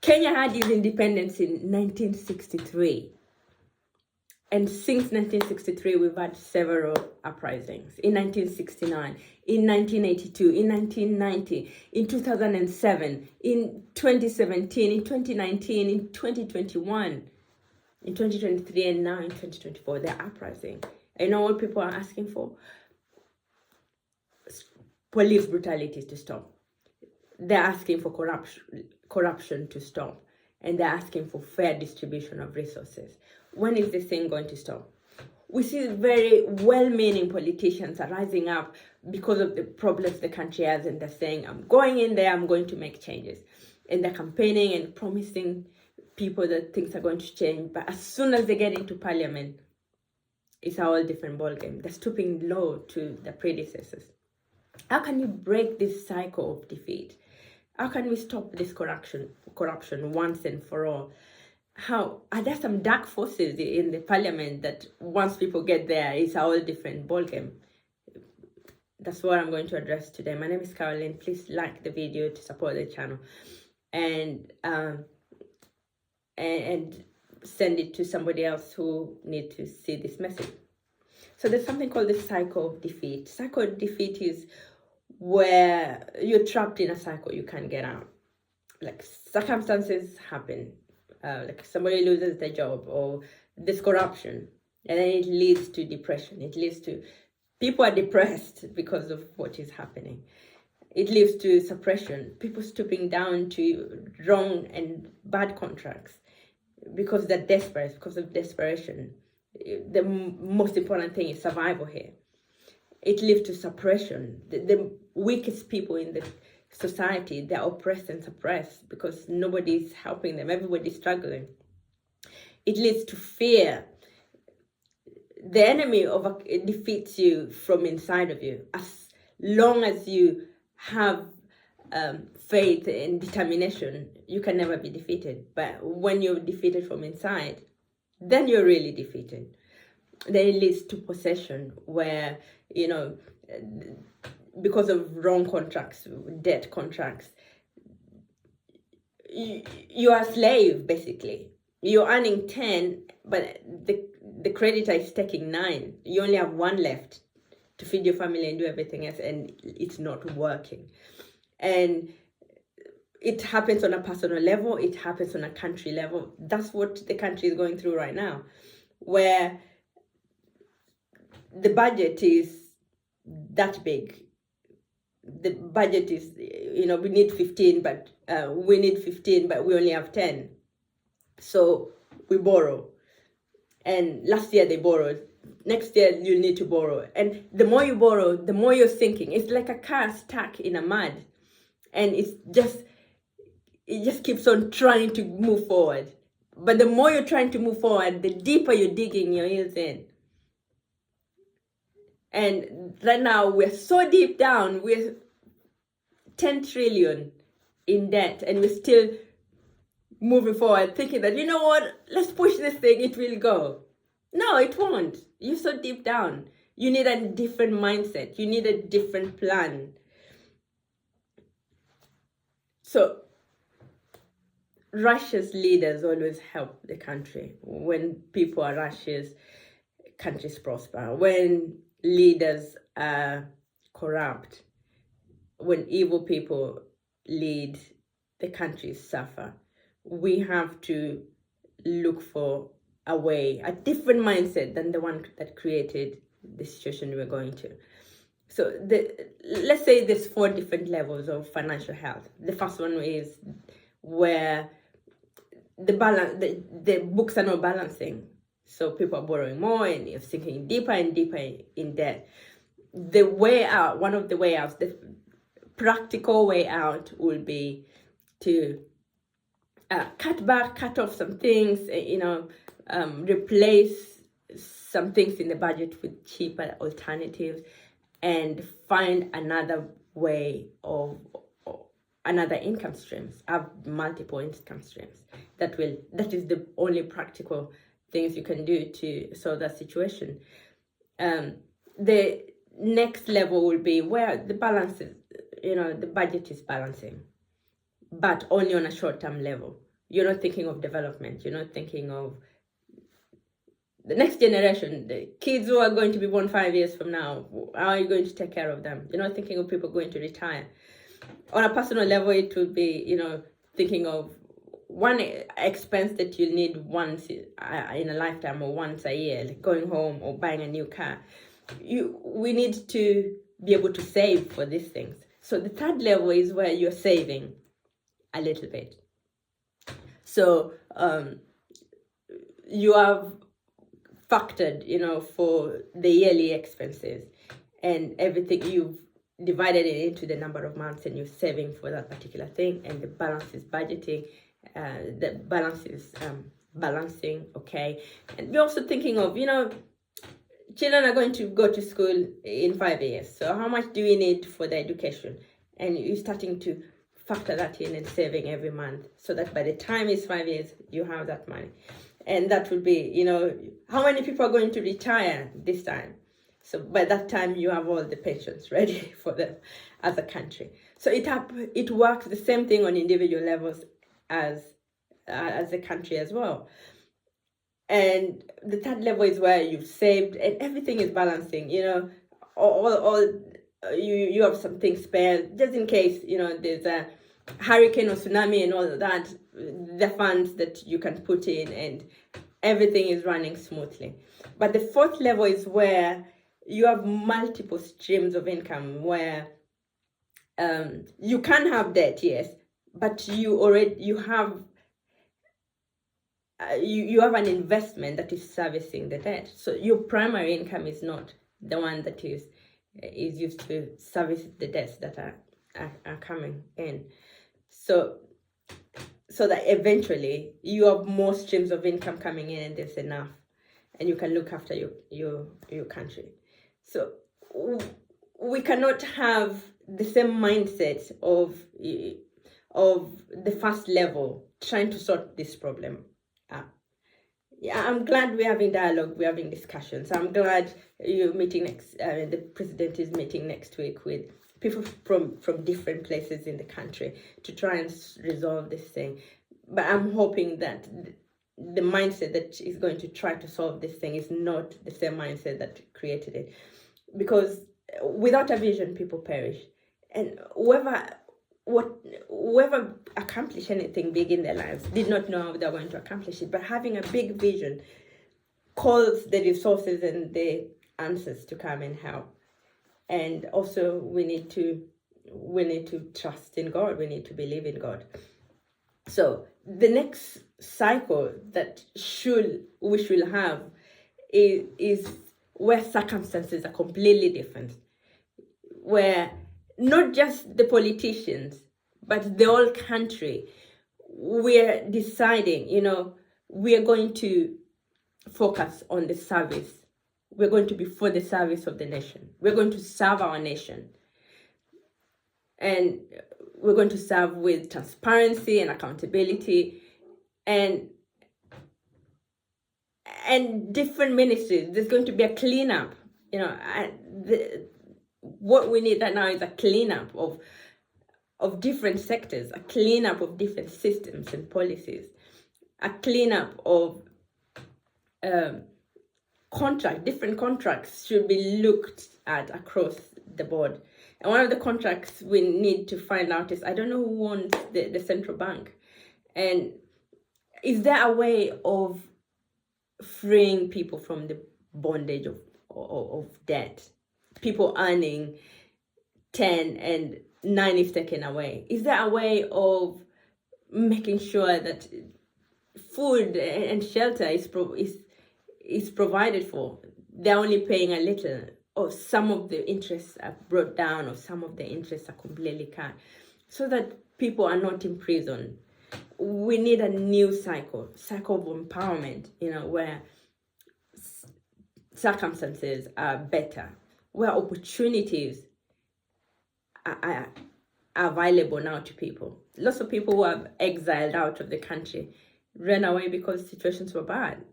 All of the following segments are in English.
Kenya had its independence in 1963. And since 1963, we've had several uprisings. In 1969, in 1982, in 1990, in 2007, in 2017, in 2019, in 2021, in 2023, and now in 2024, they're uprising. And you know what people are asking for? Police brutality to stop. They're asking for corruption to stop. And they're asking for fair distribution of resources. When is this thing going to stop? We see very well-meaning politicians are rising up because of the problems the country has, and they're saying, I'm going in there, I'm going to make changes. And they're campaigning and promising people that things are going to change. But as soon as they get into parliament, it's a whole different ballgame. They're stooping low to their predecessors. How can you break this cycle of defeat? How can we stop this corruption once and for all? How are there some dark forces in the parliament that once people get there, it's a whole different ballgame? That's what I'm going to address today. My name is Caroline. Please like the video to support the channel, and send it to somebody else who needs to see this message. So there's something called the cycle of defeat. Cycle of defeat is where you're trapped in a cycle you can't get out. Like circumstances happen. Like somebody loses their job, or there's corruption, and then it leads to depression. It leads to people are depressed because of what is happening. It leads to suppression, people stooping down to wrong and bad contracts because they're desperate, because of desperation. The most important thing is survival here. It leads to suppression. The weakest people in the society, they're oppressed and suppressed because nobody's helping them. Everybody's struggling. It leads to fear. The enemy defeats you from inside of you. As long as you have faith and determination, you can never be defeated. But when you're defeated from inside, then you're really defeated. Then it leads to possession, where, you know, because of wrong contracts, debt contracts, you are a slave, basically. You're earning 10, but the creditor is taking 9. You only have 1 left to feed your family and do everything else, and it's not working. And it happens on a personal level, it happens on a country level. That's what the country is going through right now, where the budget is that big. The budget is, you know, we need 15, but we only have 10. So we borrow. And last year they borrowed. Next year you need to borrow. And the more you borrow, the more you're sinking. It's like a car stuck in a mud. And it just keeps on trying to move forward. But the more you're trying to move forward, the deeper you're digging your heels in. And right now, we're so deep down, we're 10 trillion in debt, and we're still moving forward, thinking that, you know what, let's push this thing, it will go. No, it won't. You're so deep down. You need a different mindset. You need a different plan. So, Russia's leaders always help the country. When people are righteous, countries prosper. When leaders are corrupt, when evil people lead, the countries suffer. We have to look for a way, a different mindset than the one that created the situation we're going to. So let's say there's 4 different levels of financial health. The first one is where the books are not balancing. So people are borrowing more and you're sinking deeper and deeper in debt. The way out, one of the way outs, the practical way out will be to cut off some things, replace some things in the budget with cheaper alternatives, and find another way of another income streams, have multiple income streams. That is the only practical things you can do to solve that situation. The next level will be where the balance is, the budget is balancing, but only on a short-term level. you're not thinking of development. You're not thinking of the next generation, the kids who are going to be born 5 years from now. How are you going to take care of them? You're not thinking of people going to retire. On a personal level, it would be, thinking of one expense that you need once in a lifetime or once a year, like going home or buying a new car. We need to be able to save for these things. So the third level is where you're saving a little bit. So you have factored, for the yearly expenses and everything. You've divided it into the number of months and you're saving for that particular thing, and the balance is budgeting, the balance is balancing, okay? And you're also thinking of, children are going to go to school in 5 years, so how much do we need for the education? And you're starting to factor that in and saving every month, so that by the time it's 5 years, you have that money. And that would be, how many people are going to retire this time? So by that time, you have all the pensions ready for them as a country. So it works the same thing on individual levels as a country as well. And the third level is where you've saved and everything is balancing. You have something spare just in case there's a hurricane or tsunami and all of that. The funds that you can put in and everything is running smoothly. But the fourth level is where you have multiple streams of income, where you can have debt, yes, but you have an investment that is servicing the debt. So your primary income is not the one that is used to service the debts that are coming in. So that eventually you have more streams of income coming in and there's enough, and you can look after your country. So we cannot have the same mindset of the first level trying to sort this problem out. Yeah, I'm glad we're having dialogue, we're having discussions. I'm glad you're meeting the president is meeting next week with people from different places in the country to try and resolve this thing. But I'm hoping that the mindset that is going to try to solve this thing is not the same mindset that created it. Because without a vision, people perish. And whoever accomplished anything big in their lives did not know how they're going to accomplish it. But having a big vision calls the resources and the answers to come and help. And also we need to trust in God. We need to believe in God. So the next cycle that we should have is where circumstances are completely different, where not just the politicians, but the whole country, we're deciding, we are going to focus on the service. We're going to be for the service of the nation. We're going to serve our nation. And we're going to serve with transparency and accountability and different ministries. There's going to be a cleanup. What we need right now is a cleanup of different sectors, a cleanup of different systems and policies, a cleanup of different contracts should be looked at across the board. And one of the contracts we need to find out is, I don't know who owns the central bank. And is there a way of freeing people from the bondage of debt? People earning 10 and 9 is taken away. Is there a way of making sure that food and shelter is provided for? They're only paying a little, or some of the interests are brought down, or some of the interests are completely cut, so that people are not in prison. We need a new cycle of empowerment, where circumstances are better, where opportunities are available now to people. Lots of people who are exiled out of the country ran away because situations were bad.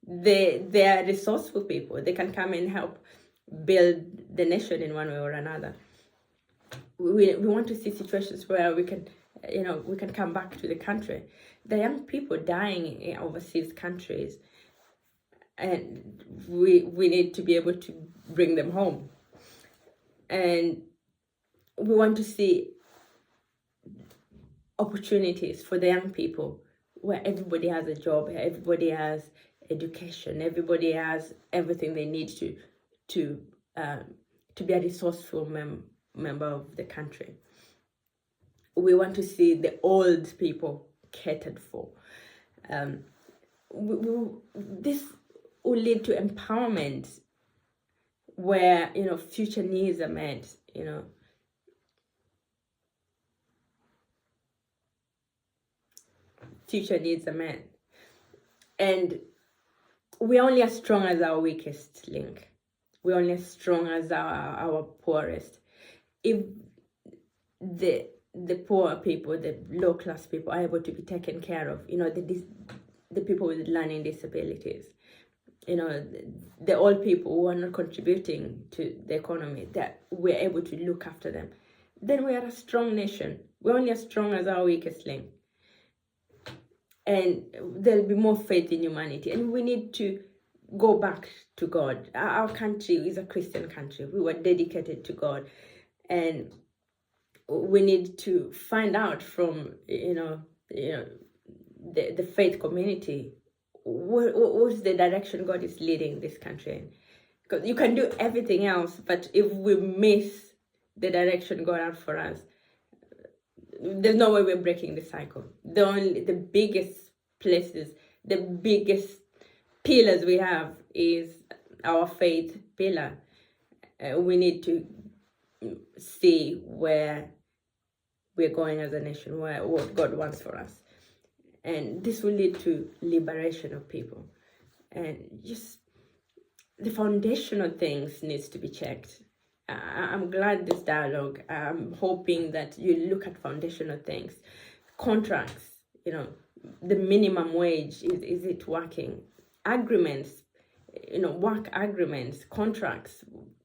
They are resourceful people. They can come and help build the nation in one way or another. We want to see situations where we can we can come back to the country. The young people dying in overseas countries, and we need to be able to bring them home. And we want to see opportunities for the young people where everybody has a job, everybody has education, everybody has everything they need to be a resourceful member of the country. We want to see the old people catered for. This will lead to empowerment where future needs are met. Future needs are met, and we're only as strong as our weakest link. We're only as strong as our poorest. If the poor people, the low class people, are able to be taken care of, the people with learning disabilities, the old people who are not contributing to the economy, that we're able to look after them, then we are a strong nation. We're only as strong as our weakest link. And there'll be more faith in humanity. And we need to go back to God. Our country is a Christian country. We were dedicated to God. And we need to find out from, the faith community, what's the direction God is leading this country in. Because you can do everything else, but if we miss the direction God has for us, there's no way we're breaking the cycle. The biggest places, the biggest pillars we have is our faith pillar. We need to see where we're going as a nation, what God wants for us. And this will lead to liberation of people. And just the foundational things needs to be checked. I'm glad this dialogue. I'm hoping that you look at foundational things, contracts. The minimum wage, is it working? Agreements, work agreements, contracts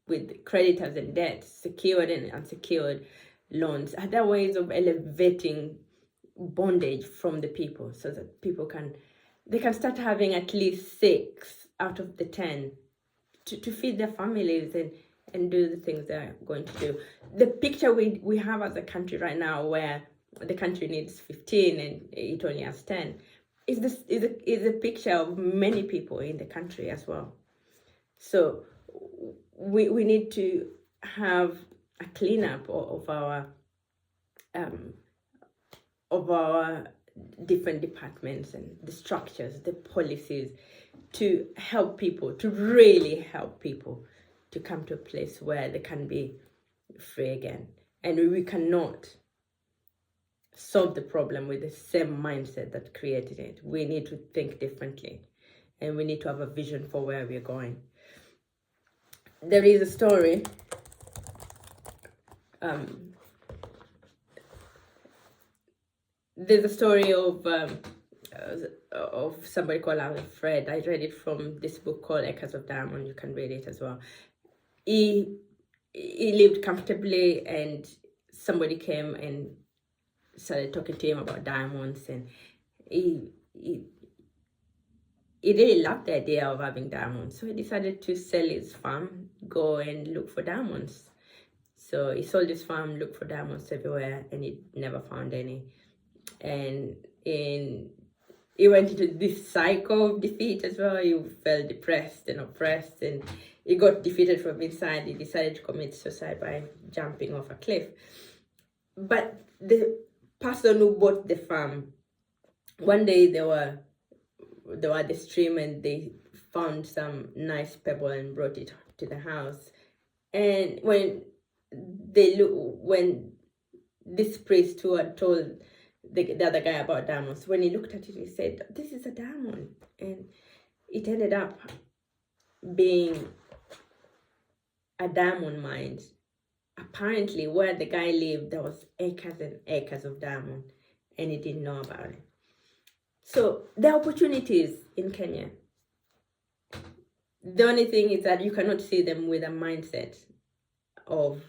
with creditors and debts, secured and unsecured loans. Other ways of elevating bondage from the people, so that people can start having at least 6 out of the 10 to feed their families and do the things they're going to do. The picture we have as a country right now, where the country needs 15 and it only has 10, is a picture of many people in the country as well. So we need to have a cleanup of our different departments and the structures, the policies, to help people, to really help people to come to a place where they can be free again. And we cannot solve the problem with the same mindset that created it. We need to think differently, and we need to have a vision for where we're going. There is a story there's a story of somebody called Alfred. I read it from this book called Acres of Diamond. You can read it as well. He lived comfortably, and somebody came and started talking to him about diamonds, and he really loved the idea of having diamonds. So he decided to sell his farm, go and look for diamonds. So he sold his farm, looked for diamonds everywhere, and he never found any. And he went into this cycle of defeat as well. He felt depressed and oppressed, and he got defeated from inside. He decided to commit suicide by jumping off a cliff. But the person who bought the farm, one day they were at the stream, and they found some nice pebble and brought it to the house. And when this priest who had told the other guy about diamonds, when he looked at it, he said, "This is a diamond." And it ended up being a diamond mine. Apparently, where the guy lived, there was acres and acres of diamond, and he didn't know about it. So there are opportunities in Kenya. The only thing is that you cannot see them with a mindset of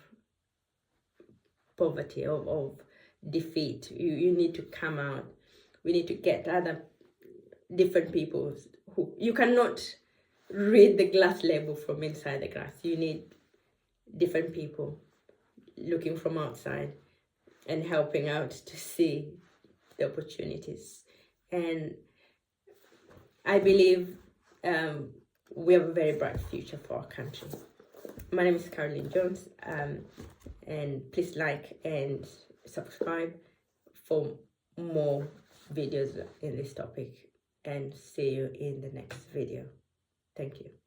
poverty, of defeat. You need to come out. We need to get other different people who, you cannot read the glass label from inside the glass. You need different people looking from outside and helping out to see the opportunities. And I believe we have a very bright future for our country. My name is Caroline Jones, and please like and subscribe for more videos in this topic, and see you in the next video. Thank you.